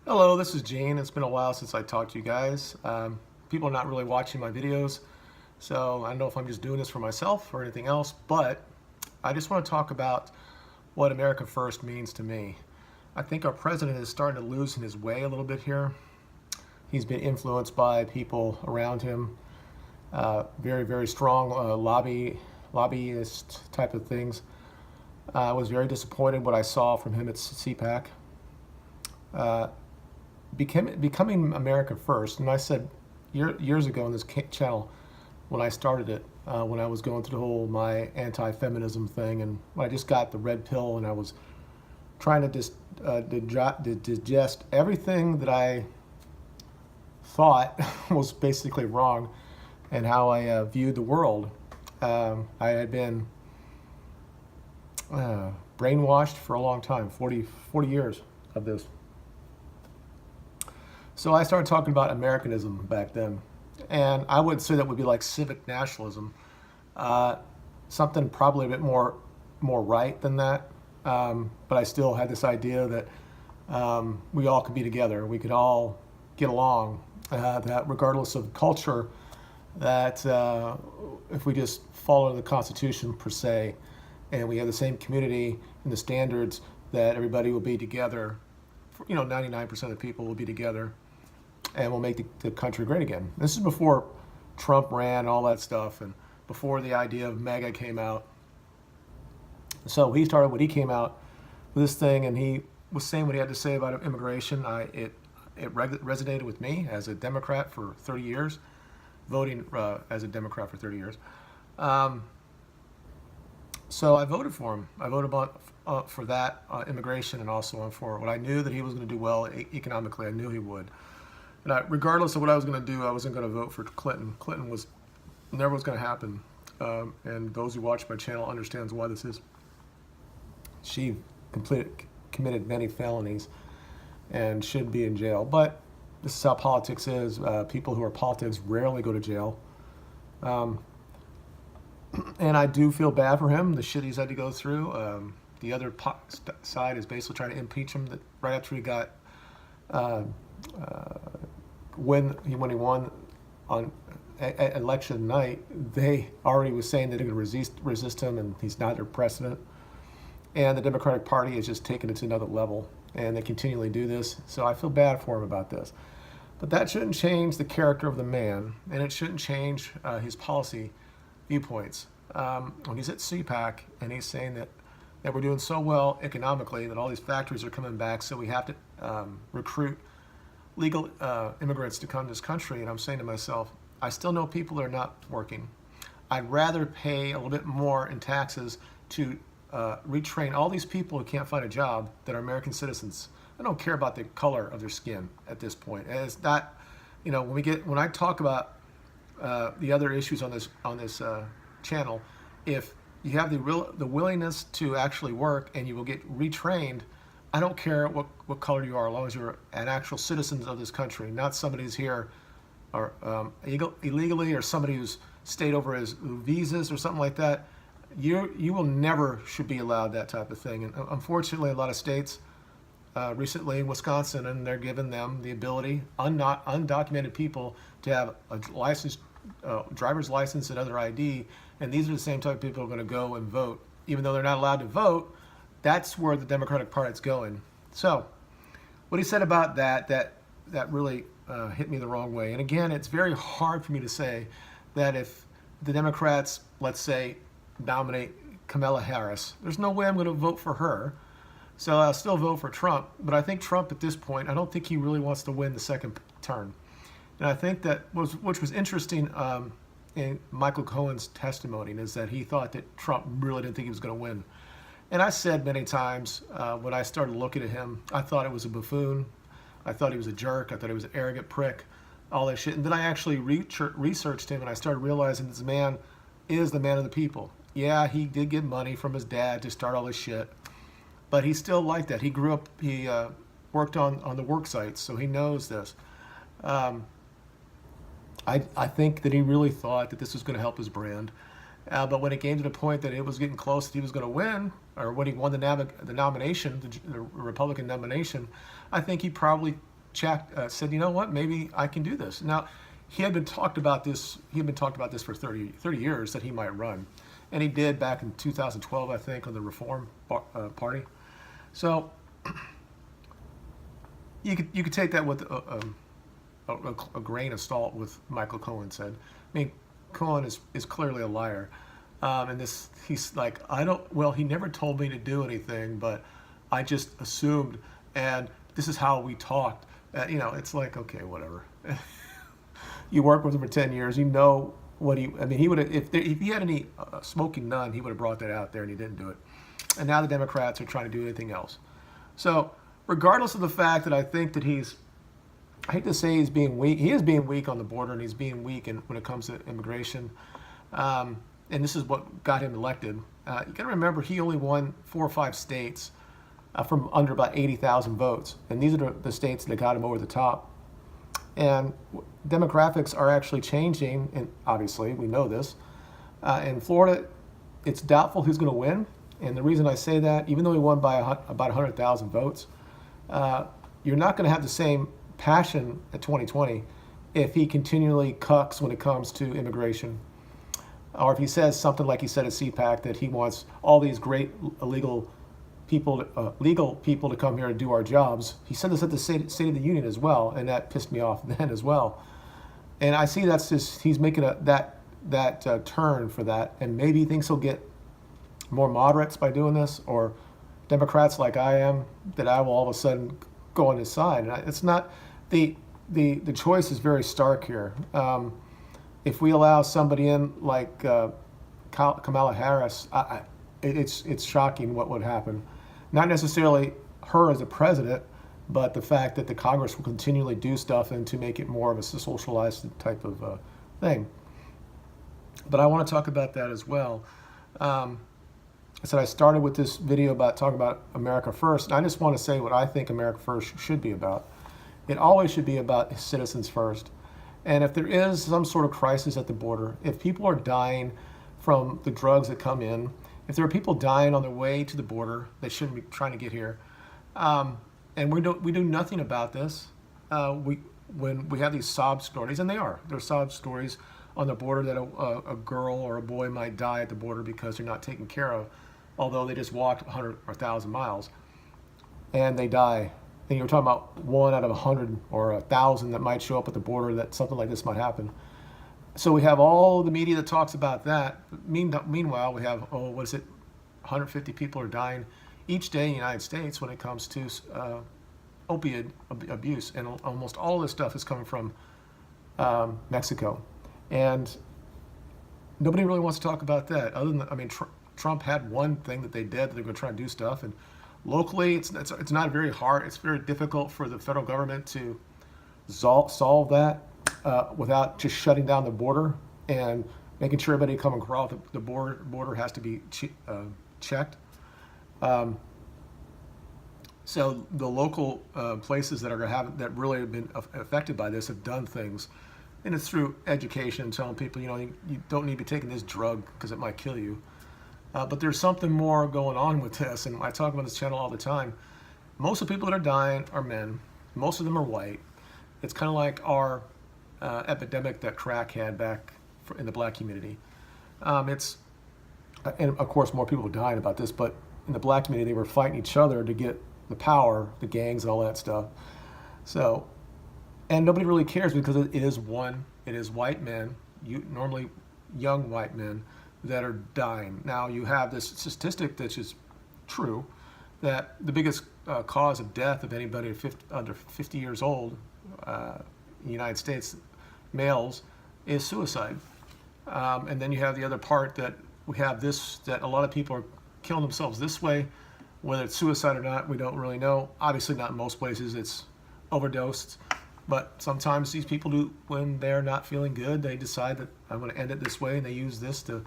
Hello, this is Gene. It's been a while since I talked to you guys. People are not really watching my videos, so I don't know if I'm just doing this for myself or anything else, but I just want to talk about what America First means to me. I think our president is starting to lose in his way a little bit here. He's been influenced by people around him, very, very strong lobbyist type of things. I was very disappointed what I saw from him at CPAC. Becoming America First, and I said years ago on this channel when I started it, when I was going through the whole my anti-feminism thing, and when I just got the red pill and I was trying to digest everything that I thought was basically wrong and how I viewed the world. I had been brainwashed for a long time, 40 years of this. So I started talking about Americanism back then, and I would say that would be like civic nationalism, something probably a bit more right than that. But I still had this idea that we all could be together, we could all get along, that regardless of culture, that if we just follow the Constitution per se, and we have the same community and the standards, that everybody will be together. 99% of the people will be together, and we'll make the country great again. This is before Trump ran and all that stuff, and before the idea of MAGA came out. So he started when he came out with this thing, and he was saying what he had to say about immigration. It resonated with me as a Democrat for 30 years, voting as a Democrat for 30 years. So I voted for him. I voted for that immigration, and also for what I knew that he was going to do well economically. I knew he would. And regardless of what I was going to do, I wasn't going to vote for Clinton. Clinton was never was going to happen. And those who watch my channel understands why this is. She committed many felonies and should be in jail. But this is how politics is. People who are politics rarely go to jail. And I do feel bad for him, the shit he's had to go through. The other side is basically trying to impeach him right after he got when he won on election night. They already was saying that they're going to resist him, and he's not their president. And the Democratic Party has just taken it to another level, and they continually do this. So I feel bad for him about this. But that shouldn't change the character of the man, and it shouldn't change his policy viewpoints. When he's at CPAC and he's saying that we're doing so well economically, that all these factories are coming back, so we have to recruit legal immigrants to come to this country. And I'm saying to myself, I still know people that are not working. I'd rather pay a little bit more in taxes to retrain all these people who can't find a job that are American citizens. I don't care about the color of their skin at this point. And it's not, when I talk about the other issues on this channel, if you have the willingness to actually work and you will get retrained, I don't care what color you are, as long as you're an actual citizen of this country, not somebody who's here or illegally, or somebody who's stayed over as visas or something like that. You will never should be allowed that type of thing. And unfortunately, a lot of states, recently in Wisconsin, and they're giving them the ability, undocumented people, to have a license, driver's license and other ID, and these are the same type of people who are going to go and vote. Even though they're not allowed to vote, that's where the Democratic Party is going. So what he said about that really hit me the wrong way. And again, it's very hard for me to say that if the Democrats, let's say, nominate Kamala Harris, there's no way I'm going to vote for her. So I'll still vote for Trump. But I think Trump at this point, I don't think he really wants to win the second term. And I think that which was interesting in Michael Cohen's testimony, is that he thought that Trump really didn't think he was going to win. And I said many times when I started looking at him, I thought it was a buffoon. I thought he was a jerk. I thought he was an arrogant prick, all that shit. And then I actually researched him, and I started realizing this man is the man of the people. Yeah, he did get money from his dad to start all this shit, but he's still like that. He grew up, he worked on the work sites, so he knows this. I think that he really thought that this was going to help his brand. But when it came to the point that it was getting close that he was going to win, or when he won the nomination, the Republican nomination, I think he probably said, you know what, maybe I can do this. Now, he had been talked about this. He had been talked about this for 30 years that he might run, and he did back in 2012, I think, on the Reform Party. So you could take that with a grain of salt. With Michael Cohen said. I mean, Cohen is clearly a liar, and he's like, I don't. Well, he never told me to do anything, but I just assumed, and this is how we talked. It's like, okay, whatever. You work with him for 10 years, you know what he. I mean, he would have if he had any smoking gun, he would have brought that out there, and he didn't do it. And now the Democrats are trying to do anything else. So, regardless of the fact that I think that I hate to say he's being weak. He is being weak on the border, and he's being weak when it comes to immigration. And this is what got him elected. You got to remember, he only won 4 or 5 states from under about 80,000 votes, and these are the states that got him over the top. And demographics are actually changing, and obviously we know this. In Florida, it's doubtful who's going to win, and the reason I say that, even though he won by about 100,000 votes, you're not going to have the same passion at 2020 if he continually cucks when it comes to immigration, or if he says something like he said at CPAC that he wants all these great legal people to come here and do our jobs. He said this at the State of the Union as well, and that pissed me off then as well. And I see that's just he's making that turn for that, and maybe he thinks he'll get more moderates by doing this, or Democrats like I am, that I will all of a sudden go on his side. And it's not the choice is very stark here. If we allow somebody in like Kamala Harris, it's shocking what would happen. Not necessarily her as a president, but the fact that the Congress will continually do stuff and to make it more of a socialized type of thing. But I want to talk about that as well. I said I started with this video about talking about America First, and I just want to say what I think America First should be about. It always should be about citizens first. And if there is some sort of crisis at the border, if people are dying from the drugs that come in, if there are people dying on their way to the border that shouldn't be trying to get here, and we do nothing about this, when we have these sob stories, and they're sob stories on the border that a girl or a boy might die at the border because they're not taken care of, although they just walked 100 or 1,000 miles, and they die. And you're talking about 1 out of 100 or 1,000 that might show up at the border that something like this might happen. So we have all the media that talks about that. Meanwhile, we have, 150 people are dying each day in the United States when it comes to opiate abuse. And almost all of this stuff is coming from Mexico. And nobody really wants to talk about that. Other than, Trump had one thing that they did, that they're going to try and do stuff. And locally, it's not very hard. It's very difficult for the federal government to solve that. Without just shutting down the border and making sure everybody coming across the border has to be checked. So the local places that that really have been affected by this have done things, and it's through education, telling people, you don't need to be taking this drug because it might kill you. But there's something more going on with this, and I talk about this channel all the time. Most of the people that are dying are men. Most of them are white. It's kind of like our epidemic that crack had back in the black community. And of course more people were dying about this, but in the black community they were fighting each other to get the power, the gangs and all that stuff. So, and nobody really cares because it is white men, normally young white men, that are dying. Now you have this statistic that's just true, that the biggest cause of death of anybody under 50 years old in the United States, males, is suicide. And then you have the other part that we have that a lot of people are killing themselves this way. Whether it's suicide or not, we don't really know. Obviously not in most places, it's overdosed. But sometimes these people do, when they're not feeling good, they decide that I'm going to end it this way, and they use this to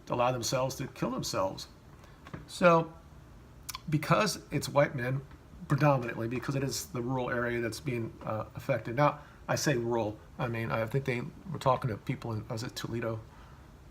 allow themselves to kill themselves. So because it's white men, predominantly, because it is the rural area that's being affected. Now, I say rural, I think they were talking to people in, I was at Toledo,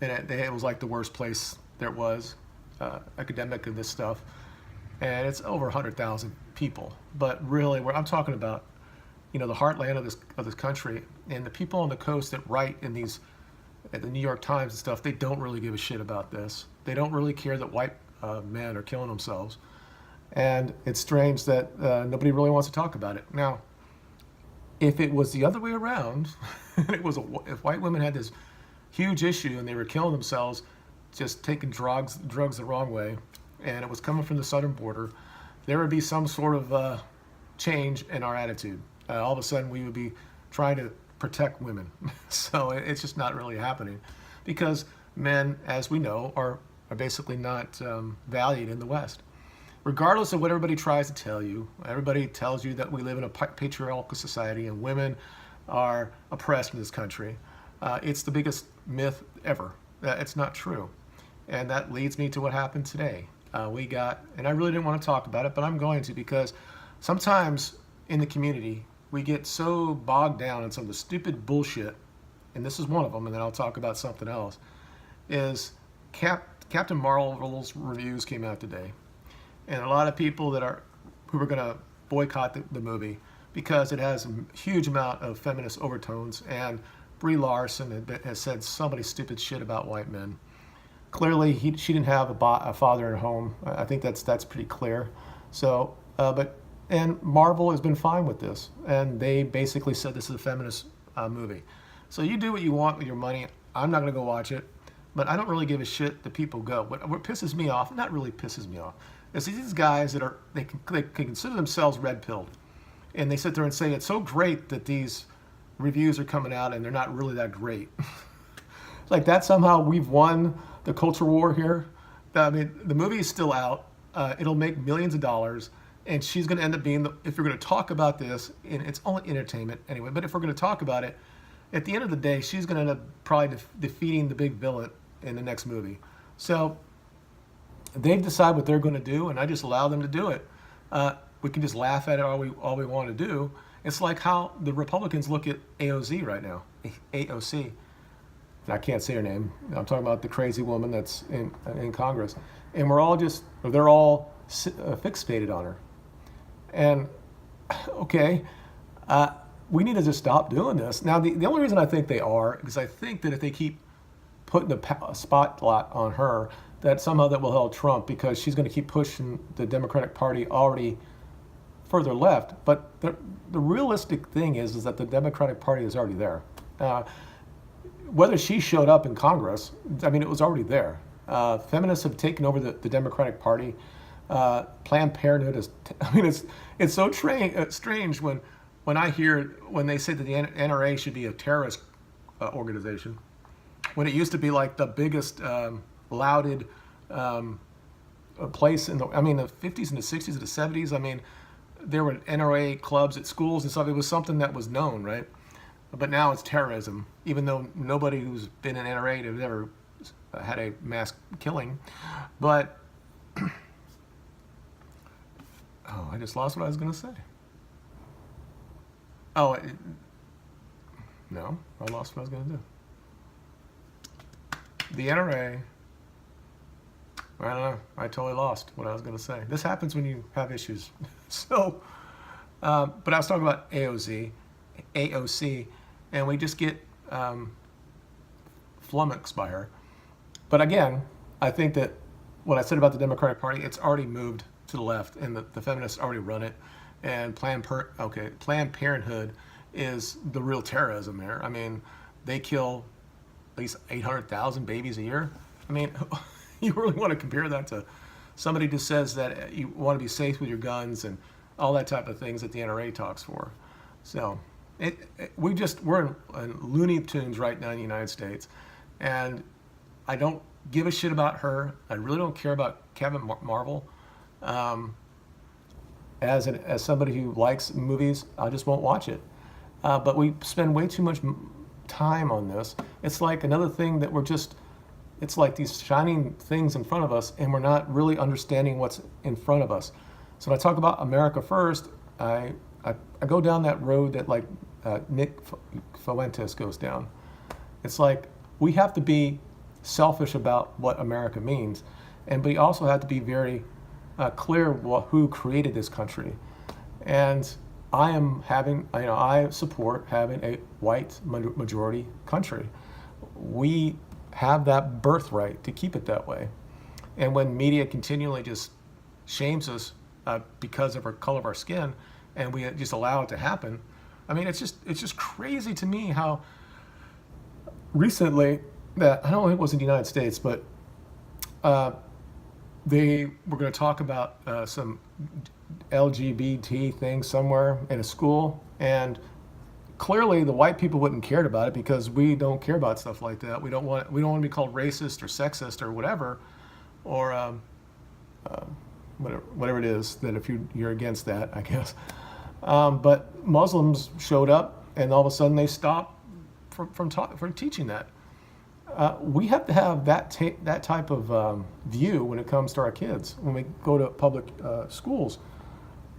and it was like the worst place there was, academic and this stuff. And it's over 100,000 people. But really, I'm talking about the heartland of this country, and the people on the coast that write in these at the New York Times and stuff, they don't really give a shit about this. They don't really care that white men are killing themselves, and it's strange that nobody really wants to talk about it. Now, if it was the other way around, and if white women had this huge issue and they were killing themselves, just taking drugs the wrong way, and it was coming from the southern border, there would be some sort of change in our attitude. All of a sudden, we would be trying to protect women. So it's just not really happening, because men, as we know, are basically not valued in the West. Regardless of what everybody tries to tell you, everybody tells you that we live in a patriarchal society and women are oppressed in this country. It's the biggest myth ever. It's not true. And that leads me to what happened today. And I really didn't want to talk about it, but I'm going to, because sometimes in the community, we get so bogged down in some of the stupid bullshit, and this is one of them, and then I'll talk about something else, is Captain Marvel's reviews came out today. And a lot of people who are going to boycott the movie because it has a huge amount of feminist overtones, and Brie Larson has said so many stupid shit about white men. Clearly, she didn't have a father at home. I think that's pretty clear. So, and Marvel has been fine with this, and they basically said this is a feminist movie. So you do what you want with your money. I'm not going to go watch it, but I don't really give a shit that people go. What pisses me off, not really pisses me off, is these guys that they can consider themselves red-pilled, and they sit there and say it's so great that these reviews are coming out and they're not really that great. Like that somehow we've won the culture war here. I mean, the movie is still out. It'll make millions of dollars. And she's going to end up being, if you're going to talk about this, and it's only entertainment anyway, but if we're going to talk about it, at the end of the day, she's going to end up probably defeating the big villain in the next movie. So they've decided what they're going to do, and I just allow them to do it. We can just laugh at it all we want to do. It's like how the Republicans look at AOC right now. AOC. I can't say her name. I'm talking about the crazy woman that's in Congress. And they're all fixated on her. And okay, we need to just stop doing this. Now, the only reason I think they are, because I think that if they keep putting the spotlight on her, that somehow that will help Trump, because she's going to keep pushing the Democratic Party already further left. But the realistic thing is that the Democratic Party is already there. Whether she showed up in Congress, I mean, it was already there. Feminists have taken over the Democratic Party. Planned Parenthood is, it's so strange when I hear, when they say that the NRA should be a terrorist organization, when it used to be like the biggest lauded place in the 50s and the 60s and the 70s. I mean, there were NRA clubs at schools and stuff. It was something that was known, right? But now it's terrorism, even though nobody who's been in NRA has ever had a mass killing. But, I just lost what I was going to say. No, I lost what I was going to do. The NRA, I don't know, I totally lost what I was going to say. This happens when you have issues. So, but I was talking about AOC, and we just get flummoxed by her. But again, I think that what I said about the Democratic Party, it's already moved to the left, and the feminists already run it. And Planned Parenthood is the real terrorism there. I mean, they kill at least 800,000 babies a year. I mean, you really want to compare that to somebody who says that you want to be safe with your guns and all that type of things that the NRA talks for. So we're in Looney Tunes right now in the United States, and I don't give a shit about her. I really don't care about Captain Marvel. As somebody who likes movies, I just won't watch it. But we spend way too much time on this. It's like another thing that it's like these shining things in front of us, and we're not really understanding what's in front of us. So when I talk about America First, I go down that road that like Nick Fuentes goes down. It's like we have to be selfish about what America means, and we also have to be very clear who created this country. And I support having a white majority country. We have that birthright to keep it that way. And when media continually just shames us because of our color of our skin, and we just allow it to happen, I mean, it's just crazy to me how recently that I don't know if it was in the United States, but they were going to talk about some LGBT thing somewhere in a school, and clearly the white people wouldn't cared about it because we don't care about stuff like that. We don't want to be called racist or sexist or whatever, or whatever it is that if you're against that, I guess. But Muslims showed up, and all of a sudden they stopped from teaching that. We have to have that type of view when it comes to our kids. When we go to public schools,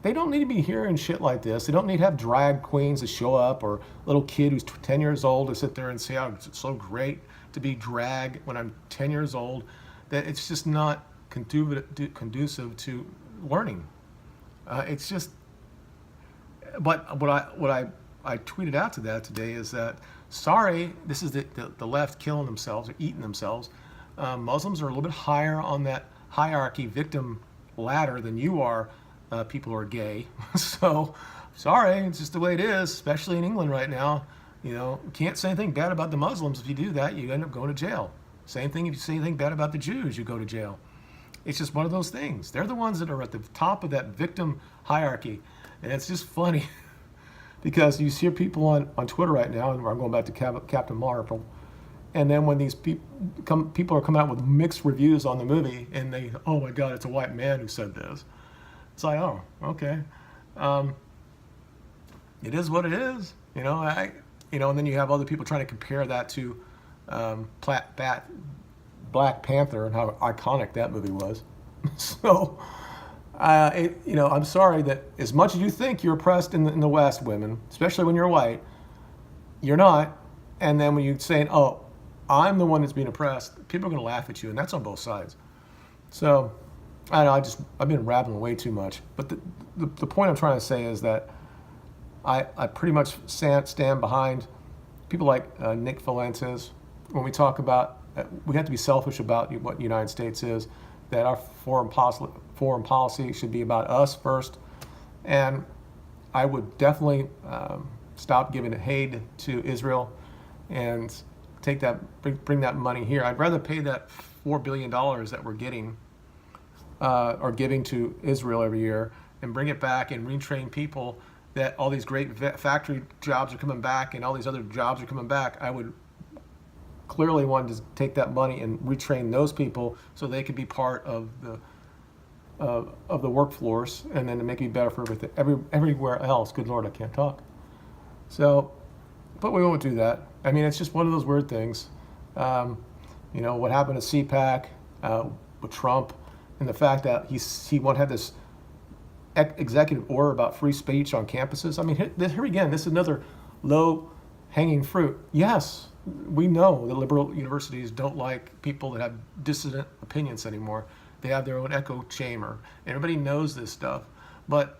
they don't need to be hearing shit like this. They don't need to have drag queens to show up, or a little kid who's 10 years old to sit there and say, "Oh, it's so great to be drag when I'm 10 years old." That it's just not conducive to learning. It's just. But what I tweeted out to that today is that, sorry, this is the left killing themselves or eating themselves. Muslims are a little bit higher on that hierarchy victim ladder than you are, people who are gay. So, sorry, it's just the way it is, especially in England right now. You can't say anything bad about the Muslims. If you do that, you end up going to jail. Same thing if you say anything bad about the Jews, you go to jail. It's just one of those things. They're the ones that are at the top of that victim hierarchy. And it's just funny because you see people on Twitter right now, and I'm going back to Captain Marvel, and then when these people are coming out with mixed reviews on the movie, and oh my God, it's a white man who said this. It's like, oh, okay. It is what it is. And then you have other people trying to compare that to Black Panther and how iconic that movie was. So, I'm sorry that as much as you think you're oppressed in the West, women, especially when you're white, you're not. And then when you're saying, "Oh, I'm the one that's being oppressed," people are going to laugh at you, and that's on both sides. So, I don't know. I've been rambling way too much. But the point I'm trying to say is that I pretty much stand behind people like Nick Valentes when we talk about we have to be selfish about what the United States is. That our foreign policy should be about us first, and I would definitely stop giving aid to Israel and bring that money here. I'd rather pay that $4 billion that we're getting or giving to Israel every year and bring it back and retrain people. That all these great factory jobs are coming back and all these other jobs are coming back. I would clearly wanted to take that money and retrain those people so they could be part of the workforce, and then to make it better for everywhere else. Good Lord, I can't talk. So, but we won't do that. I mean, it's just one of those weird things. What happened to CPAC with Trump, and the fact that he won't have this executive order about free speech on campuses. I mean, here again, this is another low-hanging fruit. Yes. We know that liberal universities don't like people that have dissident opinions anymore. They have their own echo chamber. Everybody knows this stuff. But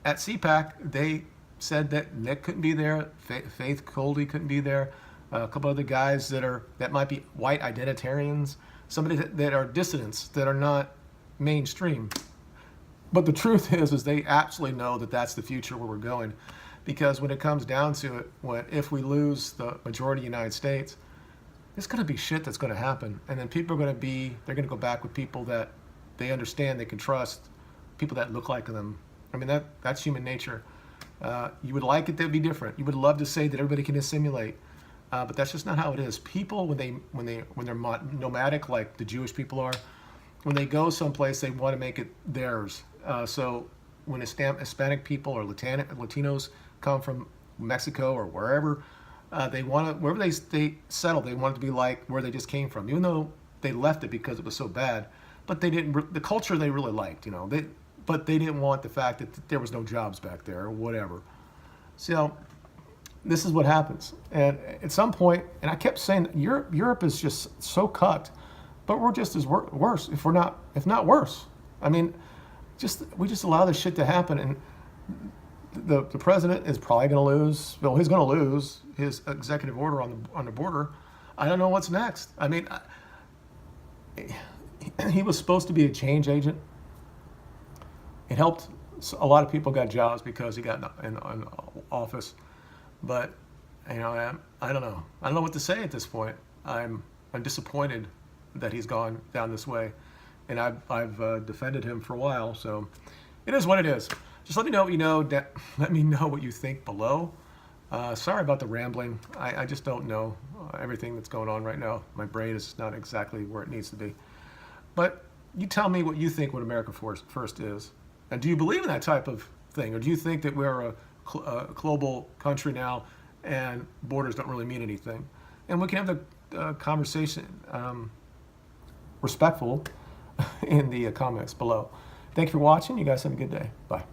at CPAC, they said that Nick couldn't be there, Faith Coldy couldn't be there, a couple other guys that might be white identitarians, somebody that are dissidents, that are not mainstream. But the truth is they absolutely know that that's the future where we're going. Because when it comes down to it, if we lose the majority of the United States, there's going to be shit that's going to happen. And then people are going to go back with people that they understand, they can trust, people that look like them. I mean, that's human nature. You would like it to be different. You would love to say that everybody can assimilate. But that's just not how it is. People, when they're nomadic, like the Jewish people are, when they go someplace, they want to make it theirs. So when Hispanic people or Latinos come from Mexico or wherever, wherever they settle, they want it to be like where they just came from, even though they left it because it was so bad. But they didn't. The culture they really liked, but they didn't want the fact that there was no jobs back there or whatever. So this is what happens. And at some point, and I kept saying, Europe is just so cucked, but we're just as worse, if not worse. I mean, we just allow this shit to happen, and the president is probably going to lose. Well, he's going to lose his executive order on the border. I don't know what's next. I mean, he was supposed to be a change agent. It helped. A lot of people got jobs because he got in office. But I don't know. I don't know what to say at this point. I'm disappointed that he's gone down this way, and I've defended him for a while. So it is what it is. Just let me know what you know. Let me know what you think below. Sorry about the rambling. I just don't know everything that's going on right now. My brain is not exactly where it needs to be. But you tell me what you think what America First is. And do you believe in that type of thing? Or do you think that we're a global country now and borders don't really mean anything? And we can have the conversation respectful in the comments below. Thank you for watching. You guys have a good day. Bye.